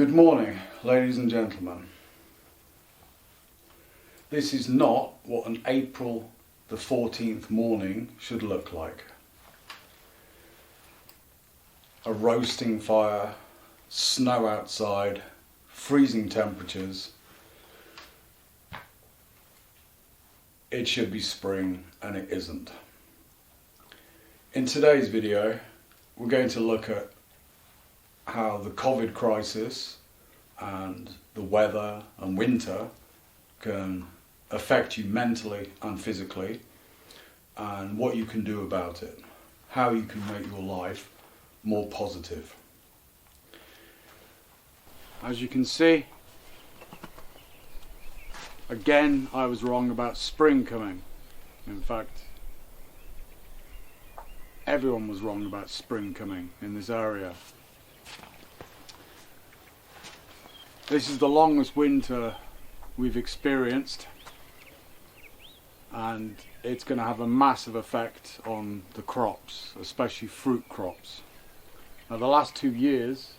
Good morning, ladies and gentlemen. This is not what an April the 14th morning should look like. A roasting fire, snow outside, freezing temperatures. It should be spring and it isn't. In today's video, we're going to look at how the COVID crisis and the weather and winter can affect you mentally and physically, and what you can do about it, how you can make your life more positive. As you can see, again I was wrong about spring coming. In fact, everyone was wrong about spring coming in this area. This is the longest winter we've experienced, and it's going to have a massive effect on the crops, especially fruit crops. Now, the last 2 years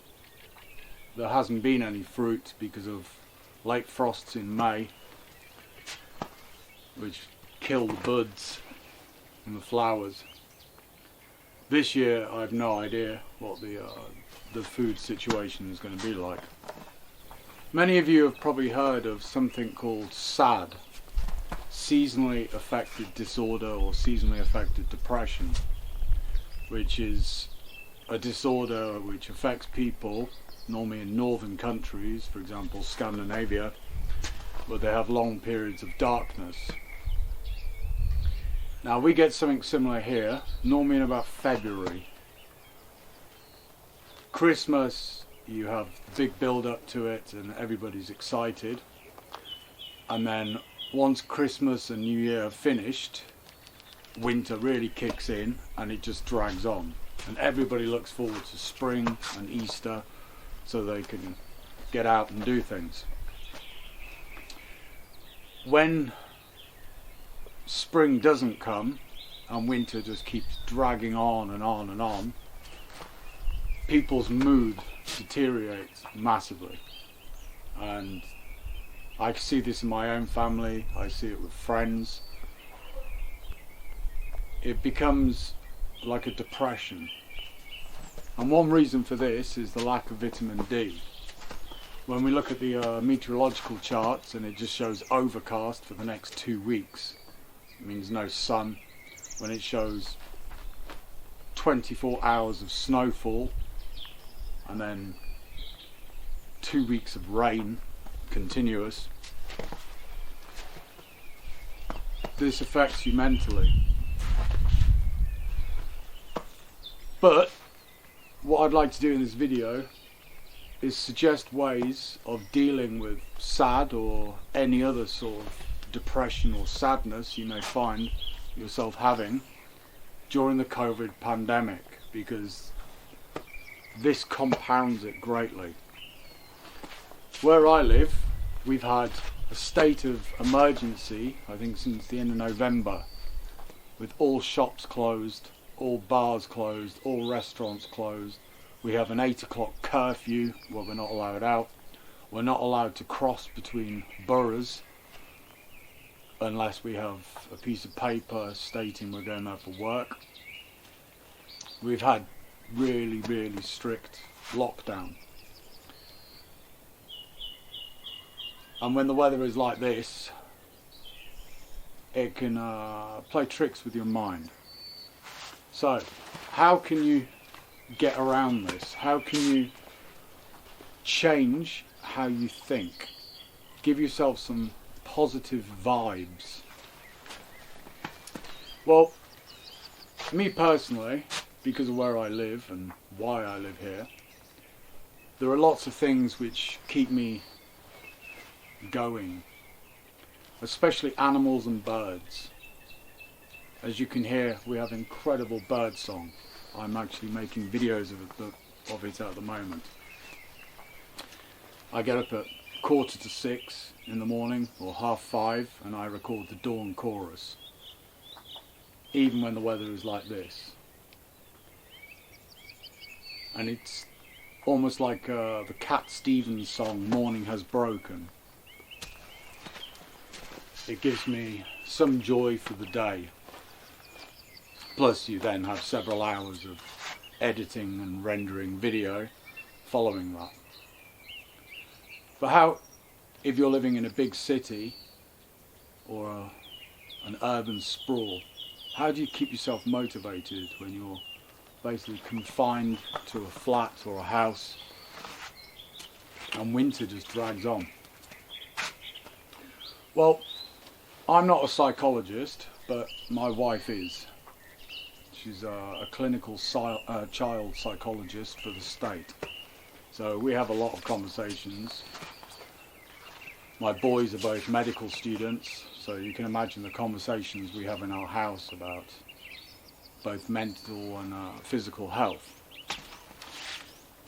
there hasn't been any fruit because of late frosts in May, which kill the buds and the flowers. This year I have no idea what the food situation is going to be like. Many of you have probably heard of something called SAD, seasonally affected disorder or seasonally affected depression, which is a disorder which affects people normally in northern countries, for example Scandinavia, where they have long periods of darkness. Now we get something similar here, normally in about February. Christmas, you have big build up to it and everybody's excited, and then once Christmas and New Year are finished, winter really kicks in and it just drags on, and everybody looks forward to spring and Easter so they can get out and do things. When spring doesn't come and winter just keeps dragging on and on and on, people's mood deteriorates massively, and I see this in my own family, I see it with friends. It becomes like a depression, and one reason for this is the lack of vitamin D. When we look at the meteorological charts and it just shows overcast for the next 2 weeks, it means no sun. When it shows 24 hours of snowfall and then 2 weeks of rain continuous, this affects you mentally. But what I'd like to do in this video is suggest ways of dealing with SAD or any other sort of depression or sadness you may find yourself having during the COVID pandemic, because this compounds it greatly. Where I live, we've had a state of emergency, I think since the end of November, with all shops closed, all bars closed, all restaurants closed. We have an 8 o'clock curfew where we're not allowed out. We're not allowed to cross between boroughs unless we have a piece of paper stating we're going there for work. We've had really strict lockdown, and when the weather is like this, it can play tricks with your mind. So how can you get around this? How can you change how you think? Give yourself some positive vibes. Well, me personally, because of where I live and why I live here, there are lots of things which keep me going, especially animals and birds. As you can hear, we have incredible bird song. I'm actually making videos of it at the moment. I get up at 4:45 in the morning or 4:30 and I record the dawn chorus, even when the weather is like this. And it's almost like the Cat Stevens song "Morning Has Broken." It gives me some joy for the day. Plus you then have several hours of editing and rendering video following that. But how, if you're living in a big city or an urban sprawl, how do you keep yourself motivated when you're basically confined to a flat or a house and winter just drags on? Well, I'm not a psychologist, but my wife is. She's a clinical child psychologist for the state. So we have a lot of conversations. My boys are both medical students, so you can imagine the conversations we have in our house about both mental and physical health.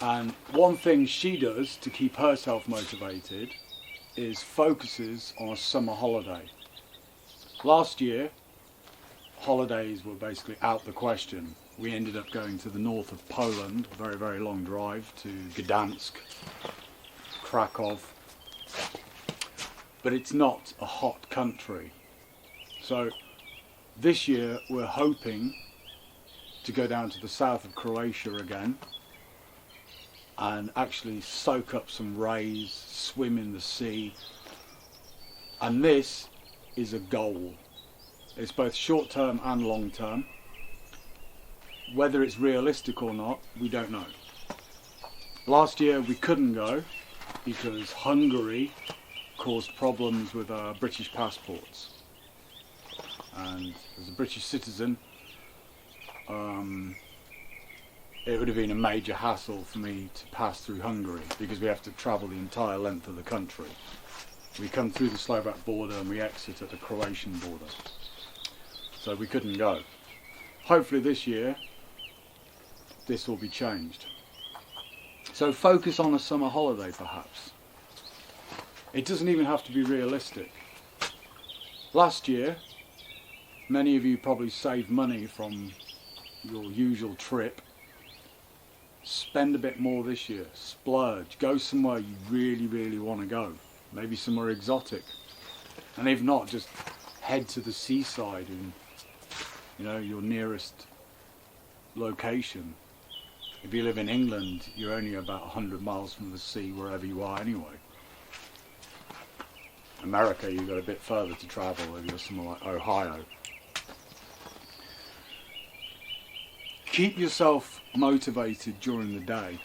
And one thing she does to keep herself motivated is focuses on a summer holiday. Last year, holidays were basically out the question. We ended up going to the north of Poland, a very, very long drive, to Gdansk, Krakow. But it's not a hot country. So this year we're hoping to go down to the south of Croatia again and actually soak up some rays, swim in the sea. And this is a goal. It's both short term and long term. Whether it's realistic or not, we don't know. Last year we couldn't go because Hungary caused problems with our British passports. And as a British citizen, it would have been a major hassle for me to pass through Hungary because we have to travel the entire length of the country. We come through the Slovak border and we exit at the Croatian border. So we couldn't go. Hopefully this year this will be changed. So focus on a summer holiday perhaps. It doesn't even have to be realistic. Last year, many of you probably saved money from your usual trip. Spend a bit more this year. Splurge. Go somewhere you really, really want to go. Maybe somewhere exotic. And if not, just head to the seaside in, your nearest location. If you live in England, you're only about 100 miles from the sea wherever you are anyway. America, you've got a bit further to travel if you're somewhere like Ohio. Keep yourself motivated during the day.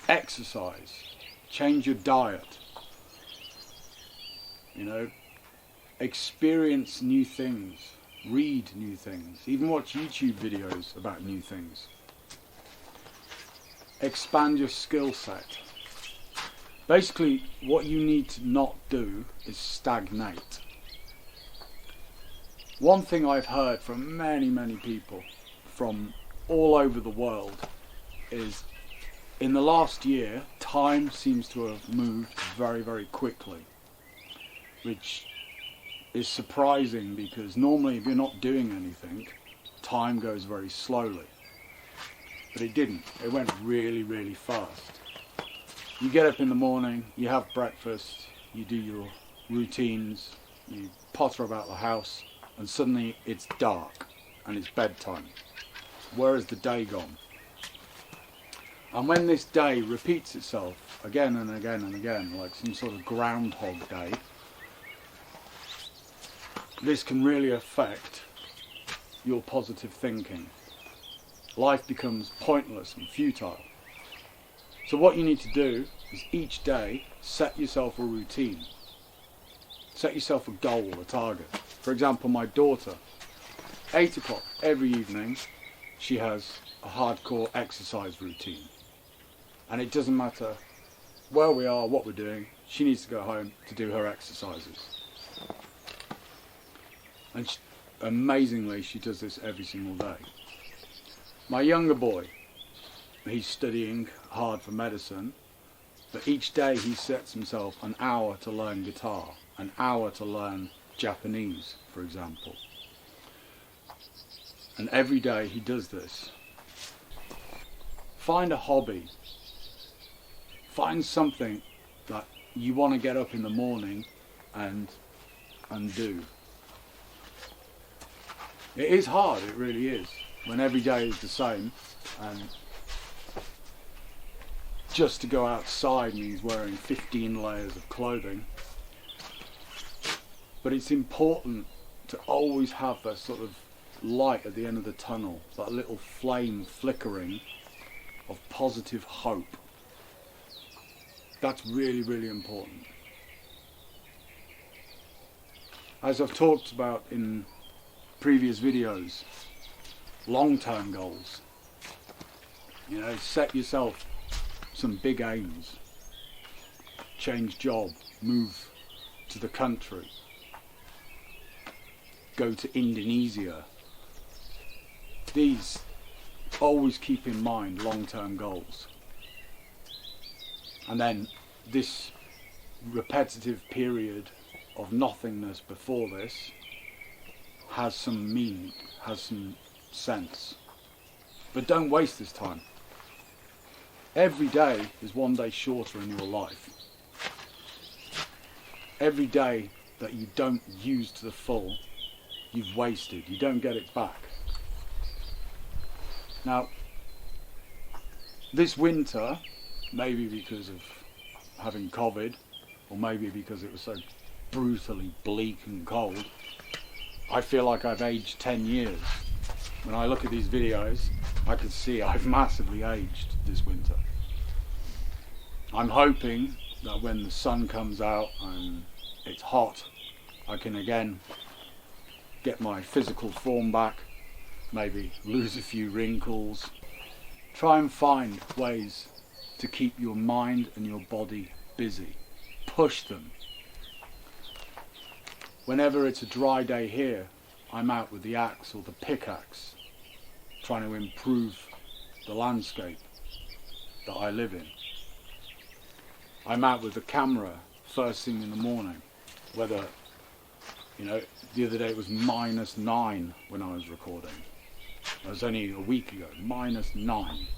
Exercise. Change your diet. Experience new things. Read new things. Even watch YouTube videos about new things. Expand your skill set. Basically, what you need to not do is stagnate. One thing I've heard from many, many people from all over the world is in the last year, time seems to have moved very, very quickly, which is surprising because normally if you're not doing anything, time goes very slowly. But it didn't. It went really, really fast. You get up in the morning, you have breakfast, you do your routines, you potter about the house, and suddenly it's dark and it's bedtime. Where has the day gone? And when this day repeats itself again and again and again, like some sort of Groundhog Day, this can really affect your positive thinking. Life becomes pointless and futile. So what you need to do is each day set yourself a routine. Set yourself a goal, a target. For example, my daughter, 8 o'clock every evening, she has a hardcore exercise routine. And it doesn't matter where we are, what we're doing, she needs to go home to do her exercises. And amazingly, she does this every single day. My younger boy, he's studying hard for medicine, but each day he sets himself an hour to learn guitar, an hour to learn Japanese, for example. And every day he does this. Find a hobby. Find something that you want to get up in the morning and do. It is hard, it really is, when every day is the same, and just to go outside means wearing 15 layers of clothing. But it's important to always have that sort of light at the end of the tunnel, that little flame flickering of positive hope. That's really, really important. As I've talked about in previous videos, long-term goals. You know, set yourself some big aims. Change job, move to the country, go to Indonesia. These, always keep in mind long-term goals. And then this repetitive period of nothingness before this has some meaning, has some sense. But don't waste this time. Every day is one day shorter in your life. Every day that you don't use to the full, you've wasted. You don't get it back. Now, this winter, maybe because of having COVID, or maybe because it was so brutally bleak and cold, I feel like I've aged 10 years. When I look at these videos, I can see I've massively aged this winter. I'm hoping that when the sun comes out and it's hot, I can again get my physical form back, maybe lose a few wrinkles. Try and find ways to keep your mind and your body busy. Push them. Whenever it's a dry day here, I'm out with the axe or the pickaxe, trying to improve the landscape that I live in. I'm out with the camera first thing in the morning, whether, you know, the other day it was -9 when I was recording. It was only a week ago, -9.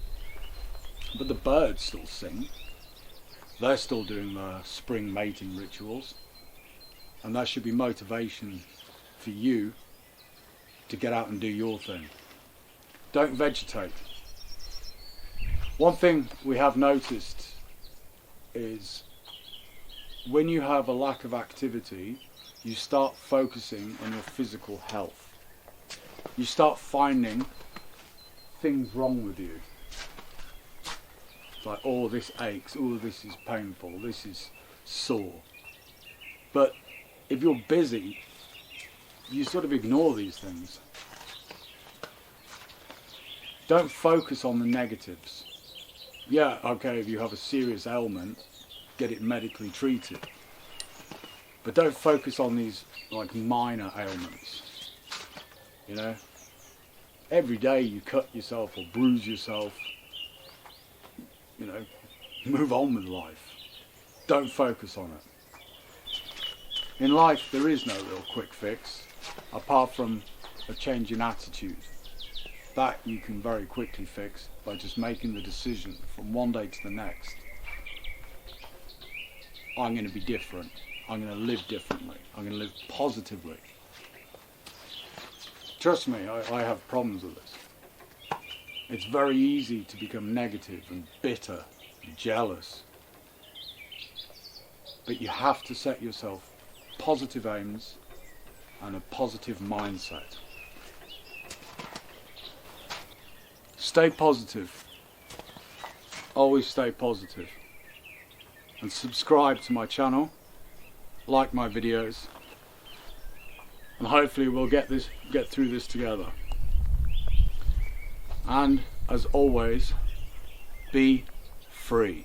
But the birds still sing. They're still doing their spring mating rituals. And that should be motivation for you to get out and do your thing. Don't vegetate. One thing we have noticed is when you have a lack of activity, you start focusing on your physical health. You start finding things wrong with you. It's like, oh, this aches, oh, this is painful, this is sore. But if you're busy, you sort of ignore these things. Don't focus on the negatives. Yeah, okay, if you have a serious ailment, get it medically treated. But don't focus on these like minor ailments. You know? Every day you cut yourself or bruise yourself. You know, move on with life. Don't focus on it. In life, there is no real quick fix, apart from a change in attitude. That you can very quickly fix by just making the decision from one day to the next. I'm going to be different. I'm going to live differently. I'm going to live positively. Trust me, I have problems with this. It's very easy to become negative and bitter and jealous. But you have to set yourself positive aims and a positive mindset. Stay positive. Always stay positive. And subscribe to my channel. Like my videos. And hopefully we'll get through this together. And as always, be free.